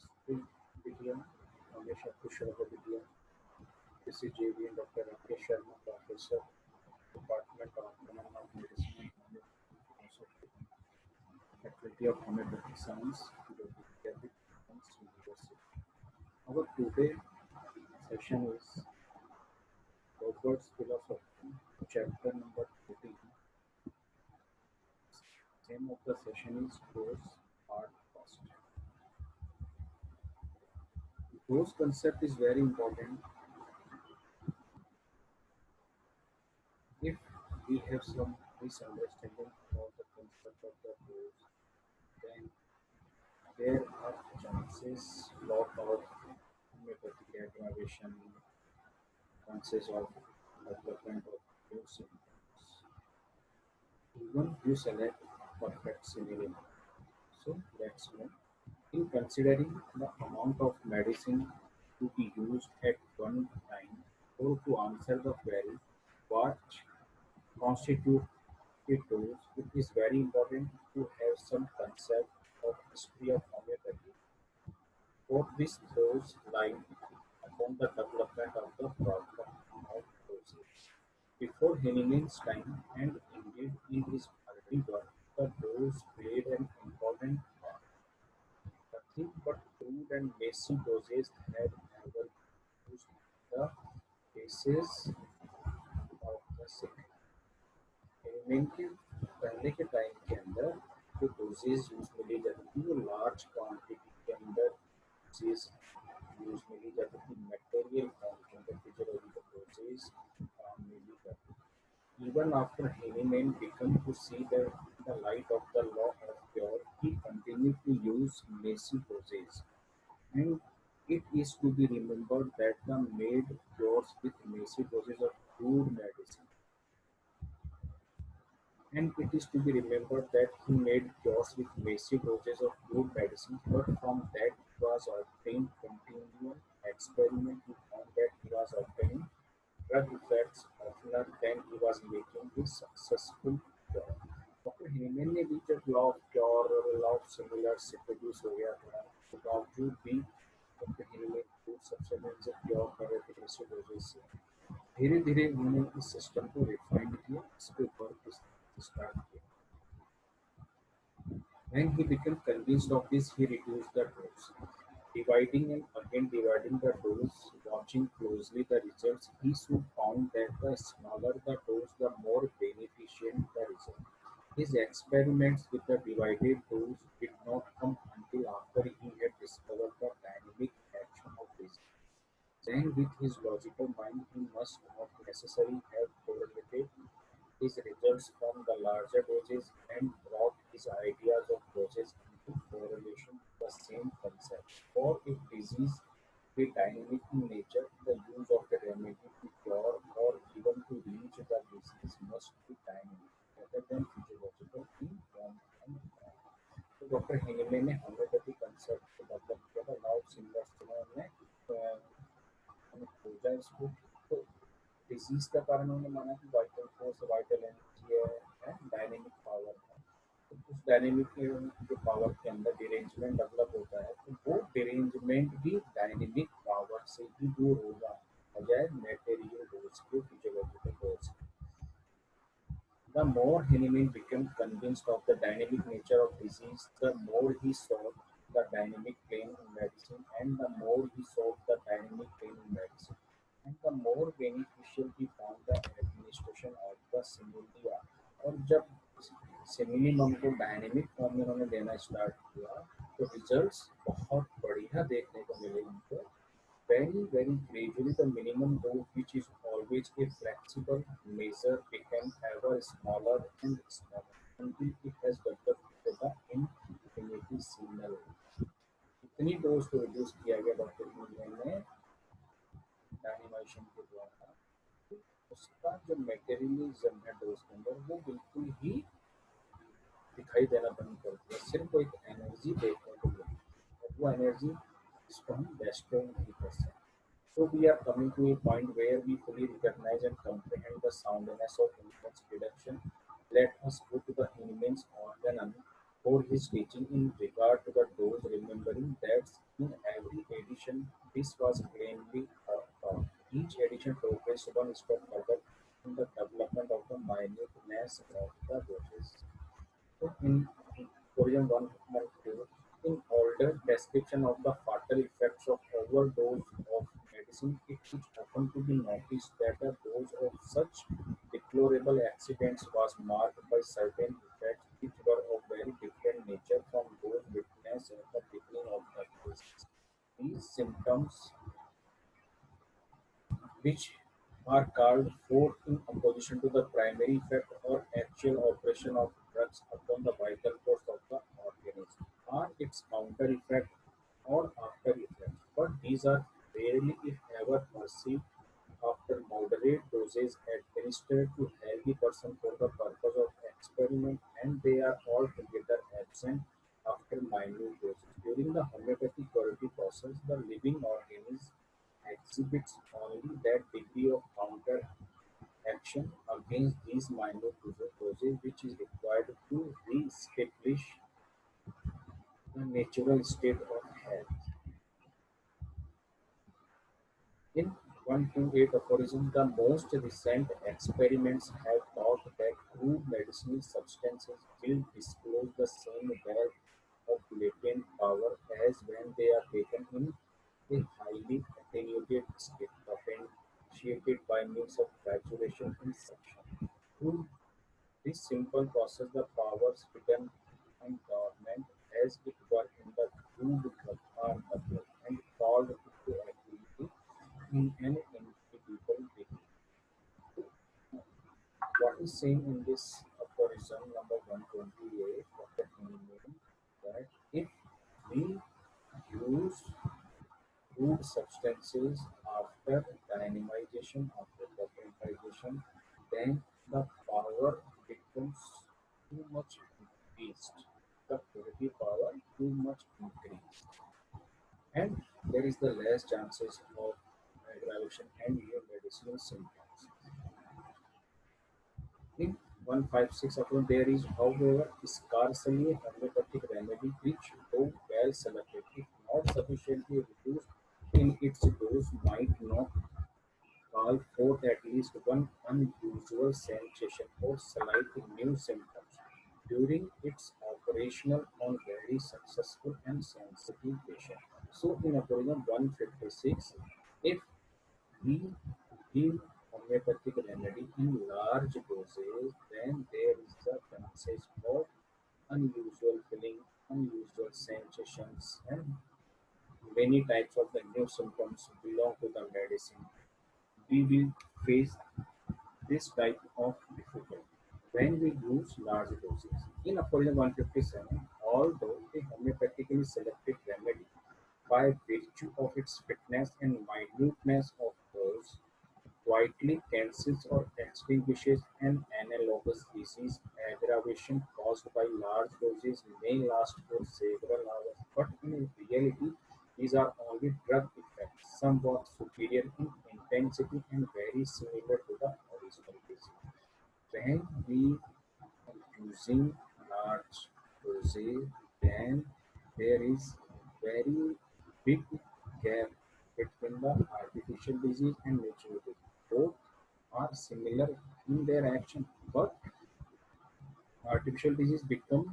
Namaste, Vidya. Hamisha Kushrava Vidya. This is JV and Dr. Rakesh Sharma, Professor, Department of Common Medicine and Homeopathy Philosophy, Faculty of Homeopathic Science, Vidyapith University. Our today session is Robert's Philosophy, chapter number 14. Name of the session is Dose, Hard, Cost. Dose concept is very important. If we have some misunderstanding about the concept of the dose, then there are chances lot of homeopathic aggravation, chances of development of new symptoms. Even you select perfect simile. So let's move. In considering the amount of medicine to be used at one time, or to answer the query, what constitute it dose, it is very important to have some concept of history of homeopathy. For this throws light upon the development of the problem of dosage. Before Hahnemann's time, and indeed in his early work, the dose played an important part. Nothing but crude and messy doses had ever been used in the cases of the sick. Hahnemann के पहले के time के अंदर जो doses use में ली जाती थी वो लार्ज क्वांटिटी के अंदर डोजेज यूज में ली जाती थी मटेरियल फॉर्म के अंदर फिजियोलॉजिकल डोजेज में ली जाती थी. Even after Hahnemann began to see the light of the law of cure, he continued to use messy doses. And it is to be remembered that the made cures with messy doses of crude medicine. And it is to be remembered that he made cures with massive doses of crude medicines, but from that he was obtained continual experiment. He found that he was obtaining drug effects oftener than he was making his successful cure. Doctor Hahnemann ने भी जब law of cure और law of similar से produce हो गया था तो बावजूद भी डॉक्टर हेमन को सबसे पहले जब क्योर कर रहे थे ऐसे डोजेज से धीरे धीरे उन्होंने इस सिस्टम को रिफाइंड किया, इस पे वर्क स्टार्ट किया. When he became convinced of this, he reduced the dose. Dividing and again dividing the dose, watching closely the results, he soon found that the smaller the dose, the more beneficial the result. His experiments with the divided dose did not come until after he had discovered the dynamic action of this. Then, with his logical mind, he must not necessarily have correlated his results from the larger doses and brought his ideas of doses into correlation to the same concept. For if disease be dynamic in nature, the use of a remedy to cure or even to reach the disease must be dynamic rather than physiological in form and form. तो doctor हेगले ने homeopathy concept को develop किया था. Now similar ने खोजा इसको. तो disease का कारण उन्होंने माना कि वाइटल फोर्स, वाइटल एनर्जी है, डायनेमिक पावर है. तो उस डायनेमिक जो पावर के अंदर डिरेंजमेंट डेवलप होता है तो वो डिरेंजमेंट भी डायनेमिक पावर से ही दूर होगा बजाय मेटेरियल डोज के, फिजियोलॉजिकल डोज के. The more Hahnemann became convinced of the dynamic nature of disease, the more he sought the dynamic plane in medicine, and the more he sought the dynamic plane in medicine, and the more beneficial he found the administration of the similia. और जब सिमिलियम को dynamic form में उन्होंने देना start किया तो results बहुत बढ़िया देखने को मिले उनको. Very gradually, the minimum dose, which is always a flexible measure, became ever smaller and smaller until it has developed into the infinitesimal. इतनी डोज को रिड्यूस किया गया डॉक्टर इंग्लैंड ने डायनेमाइजेशन के द्वारा, उसका जो मेटेरियलिज्म है डोज के अंदर वो बिल्कुल ही दिखाई देना बंद कर दिया. सिर्फ एक एनर्जी देखने को मिली और वो एनर्जी इसको हम डिस्ट्रॉय नहीं कर सकते. So we are coming to a point where we fully recognize and comprehend the soundness of Hahnemann's prediction. Let us go to the Hahnemann's organon for his teaching in regard to the dose, remembering that in every edition this was plainly taught. Each edition progressed one step further in the development of the minuteness of the doses. So in Korean 112, in older description of the fatal effects of overdose of medicine, it is often to be noticed that the dose of such deplorable accidents was marked by certain effects which were of very different nature from those witnessed at the beginning of the case. These symptoms which are called forth in opposition to the primary effect or actual operation of drugs upon the vital force of the organism, are its counter effect or after effects. But these are rarely, if ever, perceived after moderate doses administered to healthy person for the purpose of experiment, and they are altogether absent after minute doses. During the homeopathic therapy process, the living organism exhibits only that degree of counteraction against these minor doses which is required to re-establish the natural state of health. In 128 aphorism, the most recent experiments have taught that crude medicinal substances will disclose the same wealth of latent power as when they are taken in a highly attenuated state, potentiated by means of graduation and suction. Through this simple process, the powers hidden and dormant, as it were in the crude drug, are developed and called into activity in an individual being. What is saying in this aphorism number 128 of the meaning that if we use crude substances after dynamization, after potentization, then the power becomes too much increased. The purity power too much increased. And there is the less chances of aggravation and new medicinal symptoms. In 156 upon there is, however, scarcely a homeopathic remedy which, though well selected, if not sufficiently reduced in its dose, might not call forth at least one unusual sensation or slight new symptoms during its operational on very successful and sensitive patient. So in Aphorism 156, if we give homeopathic remedy in large doses, then there is a chances of unusual feeling, unusual sensations, and many types of the new symptoms belong to the medicine. We will face this type of difficulty when we use large doses. In Aphorism 157, although a homeopathically selected remedy, by virtue of its fitness and minuteness of dose, quietly cancels or extinguishes an analogous disease. Aggravation caused by large doses may last for several hours, but in reality, these are only drug effects, somewhat superior in intensity and very similar to the original disease. When we are using large doses, then there is very big gap between the artificial disease and natural disease. Both are similar in their action, but artificial disease becomes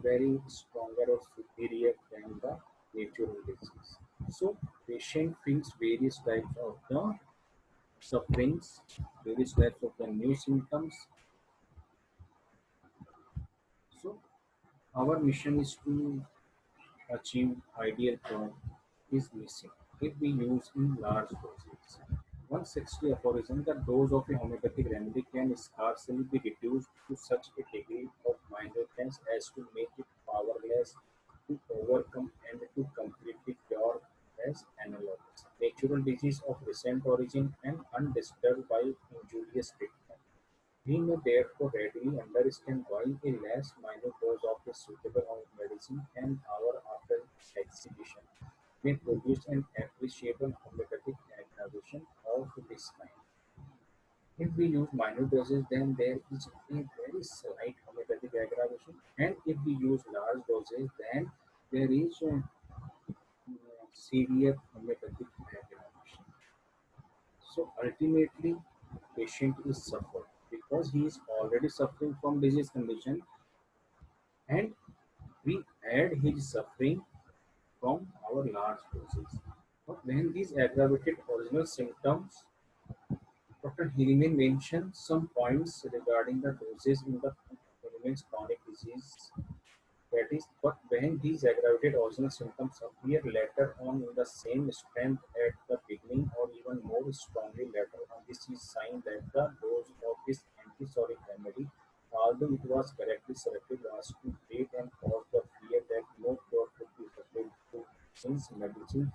very stronger or superior than the natural disease. So patient feels various types of the sufferings, various types of the new symptoms. So our mission is to achieve ideal form is missing if we use in large doses. 160 aphorism, the dose of a homeopathic remedy can scarcely be reduced to such a degree of minuteness as to make it powerless to overcome and to completely cure as analogous. Natural disease of recent origin and undisturbed by injurious treatment. We may therefore readily understand why a less minor dose of a suitable medicine an hour after exhibition may produce an appreciable homeopathic aggravation of this kind. If we use minor doses, then there is a very slight homeopathic aggravation, and if we large doses, then there is severe homeopathic aggravation. So ultimately, patient is suffered because he is already suffering from disease condition, and we add his suffering from our large doses. But when these aggravated original symptoms, Dr. Hillman mentioned some points regarding the doses in the Hillman's chronic disease. That is, but when these aggravated original symptoms appear later on in the same strength at the beginning or even more strongly later on, this is sign that the dose of this antipsoric remedy, although it was correctly selected, was too great and caused the fear that no cure could be effective to since medicine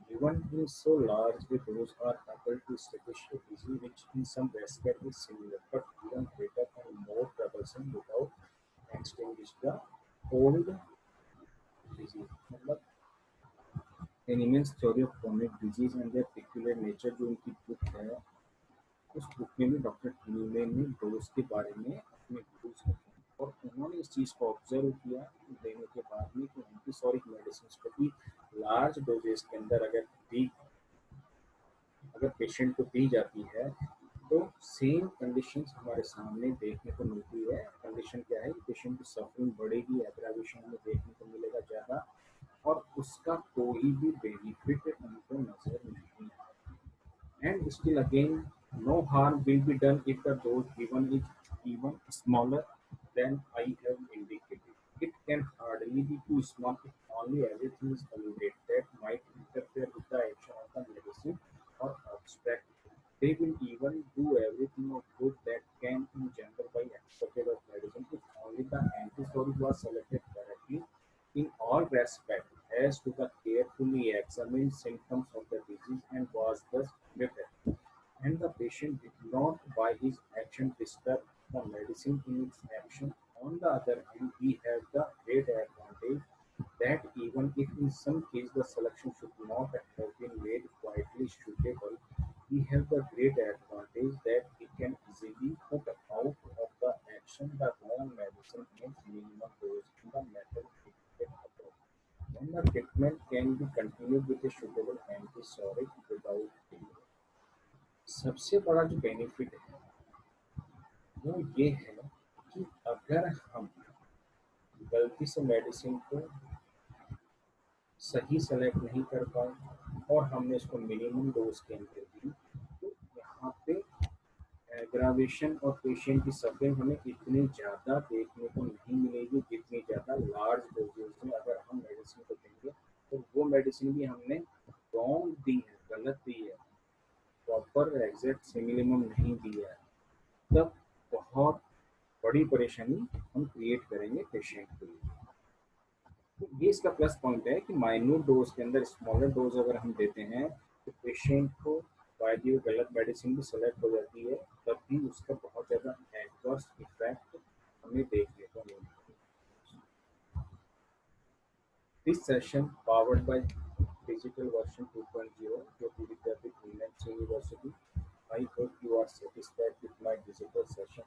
given in so large a dose are able to establish a disease which in some respect is similar but even greater and more troublesome without extinguish the old disease. मतलब animals theory of chronic disease and their peculiar nature जो उनकी book है उस book में भी doctor Newman ने dose के बारे में अपने व्यूज रखे और उन्होंने इस चीज़ को ऑब्जर्व किया देने के बाद में कि एंटीसोरिक मेडिसिन को भी लार्ज डोजेस के अंदर अगर पेशेंट को दी जाती है तो सेम कंडीशंस हमारे सामने देखने को मिलती है। कंडीशन क्या है, पेशेंट की सफरिंग बढ़ेगी, एग्रावेशन हमें देखने को मिलेगा ज़्यादा और उसका कोई भी बेनिफिट उनको नजर नहीं आएगा। And still again, no harm will be done if the dose given is even smaller than I have indicated. It can hardly be too small if only everything is alluded that might interfere with the action of the medicine or abstract. They will even do everything of good that can in general be expected of medicine if only the antistory was selected correctly in all respects as to the carefully examined symptoms of the disease and was thus prepared. And the patient did not by his action disturb the medicine in its action. On the other hand, we have the great advantage that even if in some cases the selection should not have been made quietly suitable, we have the great advantage that we can easily put out of the action the wrong medicine and minimum dose in the method treated above. Then the treatment can be continued with a suitable antipsychotic without delay. सबसे बड़ा जो benefit है वो ये है कि अगर हम गलती से मेडिसिन को सही सेलेक्ट नहीं कर पाए और हमने इसको मिनिमम डोज के अंदर दी तो यहाँ पे एग्रावेशन और पेशेंट की सफरिंग हमें इतनी ज़्यादा देखने को नहीं मिलेगी जितनी ज़्यादा लार्ज डोजेज में अगर हम मेडिसिन को देंगे तो वो मेडिसिन भी हमने रॉन्ग दी है, गलत दी है, प्रॉपर एग्जैक्ट सिमिलिमम नहीं दिया है, तब बहुत बड़ी परेशानी हम क्रिएट करेंगे पेशेंट के लिए। तो ये इसका प्लस पॉइंट है कि माइन्यूट डोज के अंदर स्मॉलर डोज अगर हम देते हैं तो पेशेंट को वायदी गलत मेडिसिन भी सेलेक्ट हो जाती है तब भी उसका बहुत ज़्यादा एडवर्स इफेक्ट हमें देखने को मिलता है। This session powered by digital version 2.0 जो पूरी तरह से university. I hope you are satisfied with my digital session.